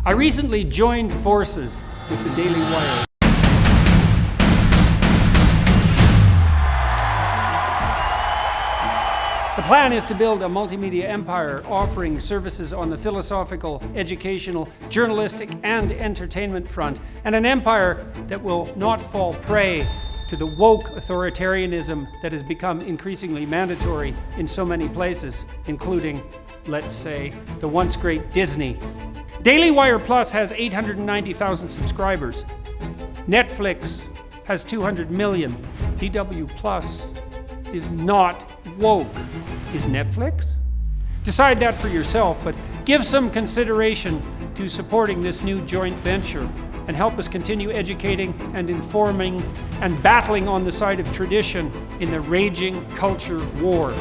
I recently joined forces with the Daily Wire. The plan is to build a multimedia empire offering services on the philosophical, educational, journalistic, and entertainment front, and an empire that will not fall prey to the woke authoritarianism that has become increasingly mandatory in so many places, including, let's say, the once great Disney. Daily Wire Plus has 890,000 subscribers. Netflix has 200 million. DW Plus is not woke. Is Netflix? Decide that for yourself, but give some consideration to supporting this new joint venture and help us continue educating and informing and battling on the side of tradition in the raging culture war.